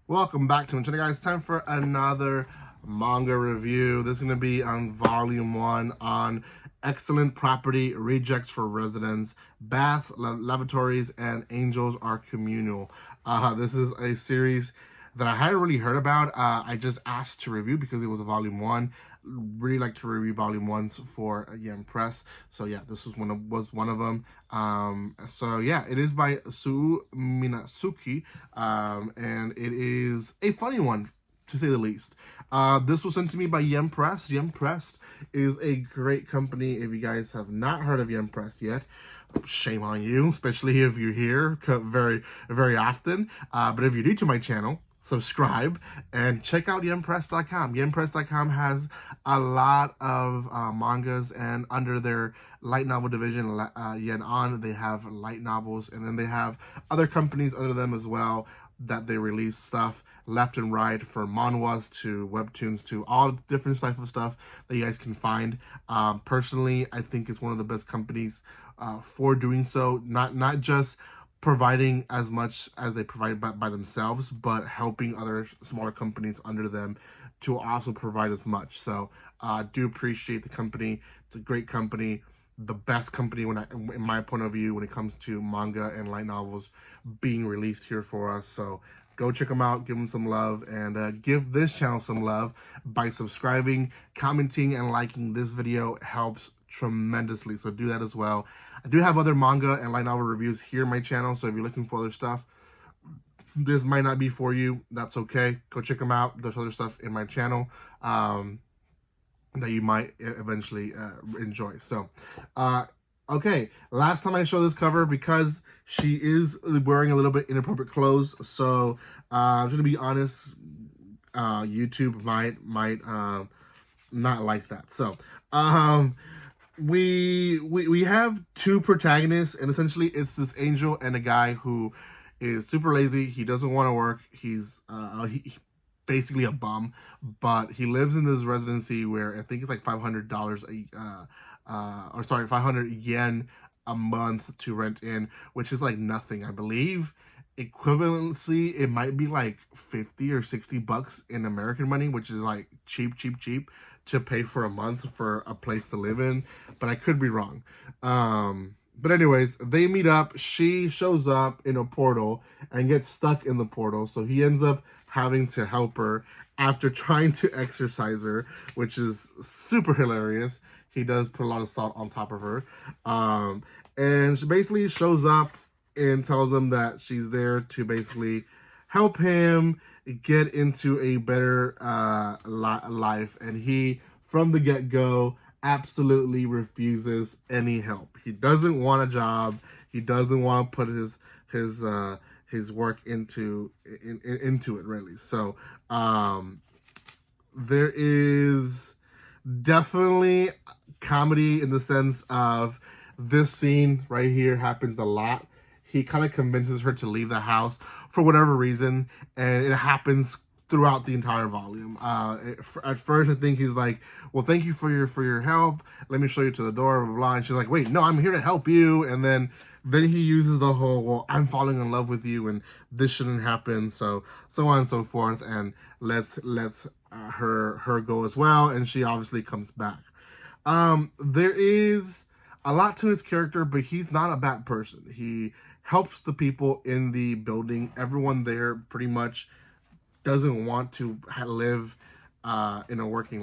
Welcome back to my channel, guys. Time for another manga review. This is going to be on volume 1 on Excellent Property, Rejects for Residents, Baths, Lavatories, and Angels Are Communal. This is a series that I hadn't really heard about. I just asked to review because it was a volume 1. Really like to review volume 1s for Yen Press. So yeah, this was one of them. So yeah, it is by Suu Minatsuki, and it is a funny one, to say the least. This was sent to me by Yen Press. Yen Press is a great company. If you guys have not heard of Yen Press yet, shame on you, especially if you're here very, very often. But if you're new to my channel, subscribe and check out yenpress.com. Yenpress.com has a lot of mangas, and under their light novel division, Yen On, they have light novels, and then they have other companies under them as well that they release stuff left and right, from manhwas to webtoons to all different types of stuff that you guys can find. Personally, I think it's one of the best companies for doing so, not just providing as much as they provide by themselves, but helping other smaller companies under them to also provide as much. So I do appreciate the company. It's a great company, the best company in my point of view when it comes to manga and light novels being released here for us. So go check them out, give them some love, and give this channel some love by subscribing, commenting, and liking this video. It helps tremendously, so do that as well. I do have other manga and light novel reviews here on my channel, so if you're looking for other stuff, this might not be for you. That's okay. Go check them out. There's other stuff in my channel that you might eventually enjoy. So, okay, last time I showed this cover, because she is wearing a little bit inappropriate clothes, so I'm going to be honest, YouTube might not like that. So, we have two protagonists, and essentially it's this angel and a guy who is super lazy. He doesn't want to work. He's basically a bum, but he lives in this residency where I think it's like $500 500 yen a month to rent in, which is like nothing. I believe equivalency, it might be like 50 or 60 bucks in American money, which is like cheap to pay for a month for a place to live in, but I could be wrong. But anyways, they meet up. She shows up in a portal and gets stuck in the portal, so he ends up having to help her after trying to exercise her, which is super hilarious. He does put a lot of salt on top of her. And she basically shows up and tells him that she's there to basically help him get into a better life. And he, from the get-go, absolutely refuses any help. He doesn't want a job. He doesn't want to put his work into it, really. So there is definitely comedy in the sense of this scene right here happens a lot. He kind of convinces her to leave the house for whatever reason, and it happens throughout the entire volume. At first, I think he's like, well, thank you for your help. Let me show you to the door, blah, blah, blah. And she's like, wait, no, I'm here to help you. And then he uses the whole, well, I'm falling in love with you, and this shouldn't happen. So on and so forth. And lets her go as well. And she obviously comes back. There is a lot to his character, but he's not a bad person. He helps the people in the building. Everyone there pretty much doesn't want to live in a working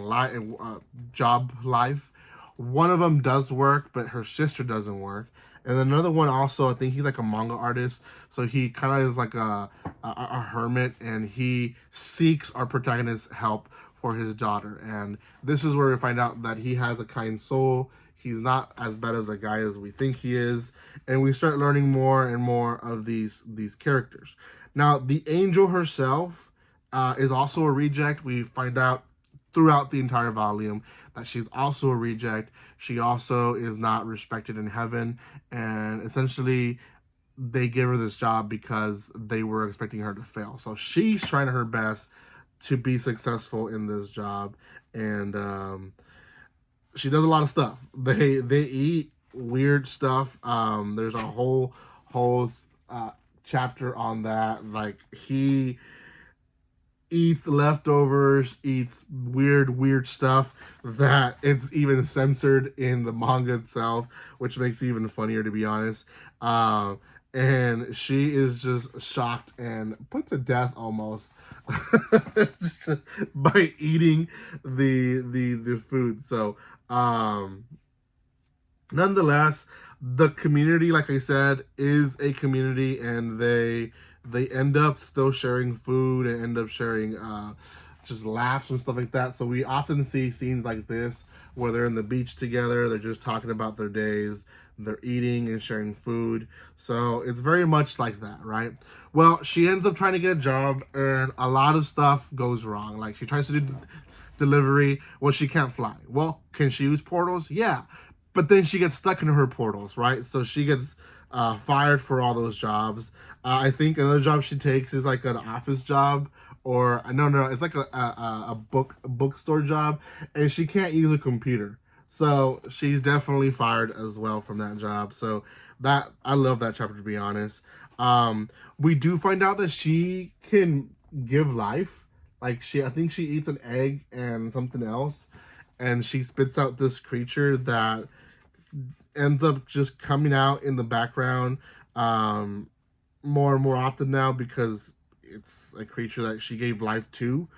job life. One of them does work, but her sister doesn't work. And then another one also, I think he's like a manga artist, so he kind of is like a hermit, and he seeks our protagonist's help for his daughter. And this is where we find out that he has a kind soul. He's not as bad as a guy as we think he is, and we start learning more and more of these characters. Now, the angel herself is also a reject. We find out throughout the entire volume that she's also a reject. She also is not respected in heaven, and essentially they give her this job because they were expecting her to fail. So she's trying her best to be successful in this job, and she does a lot of stuff. They eat weird stuff. There's a whole chapter on that. Like, he eats leftovers, eats weird stuff that it's even censored in the manga itself, which makes it even funnier, to be honest. And she is just shocked and put to death almost by eating the food. So nonetheless, the community, like I said, is a community, and they end up still sharing food and end up sharing just laughs and stuff like that. So we often see scenes like this where they're in the beach together, they're just talking about their days, they're eating and sharing food. So it's very much like that, right? Well, she ends up trying to get a job, and a lot of stuff goes wrong. Like, she tries to do delivery. Well, she can't fly. Well, can she use portals? Yeah. But then she gets stuck in her portals, right? So she gets fired for all those jobs. I think another job she takes is like an office job, or no, it's like a bookstore job, and she can't use a computer. So she's definitely fired as well from that job. So that, I love that chapter, to be honest. We do find out that she can give life. Like, I think she eats an egg and something else, and she spits out this creature that ends up just coming out in the background more and more often now, because it's a creature that she gave life to.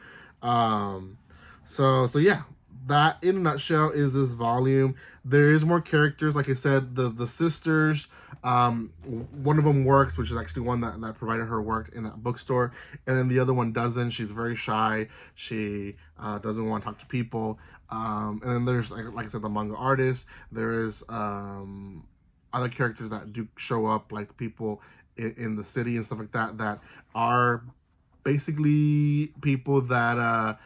So yeah, that in a nutshell is this volume. There is more characters. Like I said, the sisters, one of them works, which is actually one that provided her work in that bookstore, and then the other one doesn't. She's very shy. She doesn't want to talk to people. And then there's, like I said, the manga artist. There is other characters that do show up, like people in the city and stuff like that, that are basically people that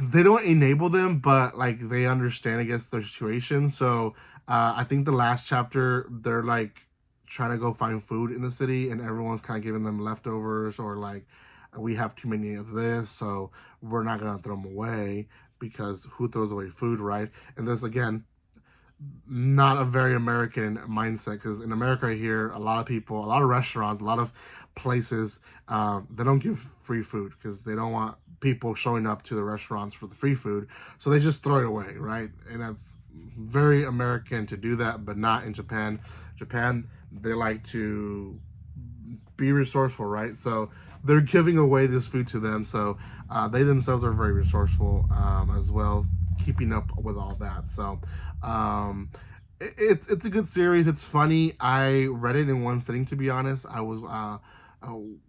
they don't enable them, but like they understand, I guess, their situation. So I think the last chapter, they're like trying to go find food in the city, and everyone's kind of giving them leftovers, or like, we have too many of this, so we're not gonna throw them away, because who throws away food, right? And this, again, not a very American mindset, because in America here, a lot of people, a lot of restaurants, a lot of places, they don't give free food because they don't want people showing up to the restaurants for the free food, so they just throw it away, right? And that's very American to do that, but not in Japan. Japan, they like to be resourceful, right? So they're giving away this food to them, so they themselves are very resourceful as well, keeping up with all that. So it's a good series. It's funny. I read it in one sitting, to be honest. I was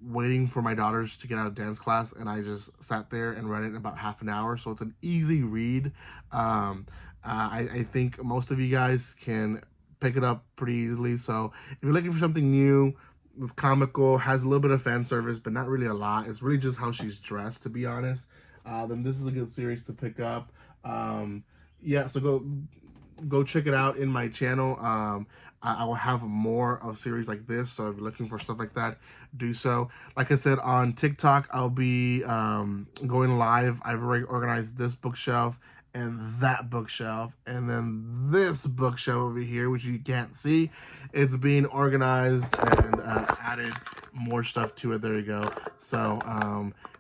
waiting for my daughters to get out of dance class, and I just sat there and read it in about half an hour. So it's an easy read. I think most of you guys can pick it up pretty easily. So if you're looking for something new, it's comical, has a little bit of fan service, but not really a lot. It's really just how she's dressed, to be honest. Then this is a good series to pick up. Yeah, so go check it out in my channel. I will have more of series like this, so if you're looking for stuff like that, do so. Like I said, on TikTok, I'll be going live. I've already organized this bookshelf and that bookshelf, and then this bookshelf over here, which you can't see. It's being organized and added more stuff to it. There you go. So,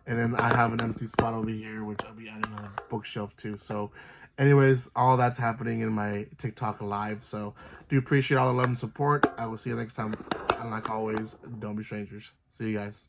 and then I have an empty spot over here, which I'll be adding a bookshelf to. So, anyways, all that's happening in my TikTok live. So, do appreciate all the love and support. I will see you next time. And like always, don't be strangers. See you guys.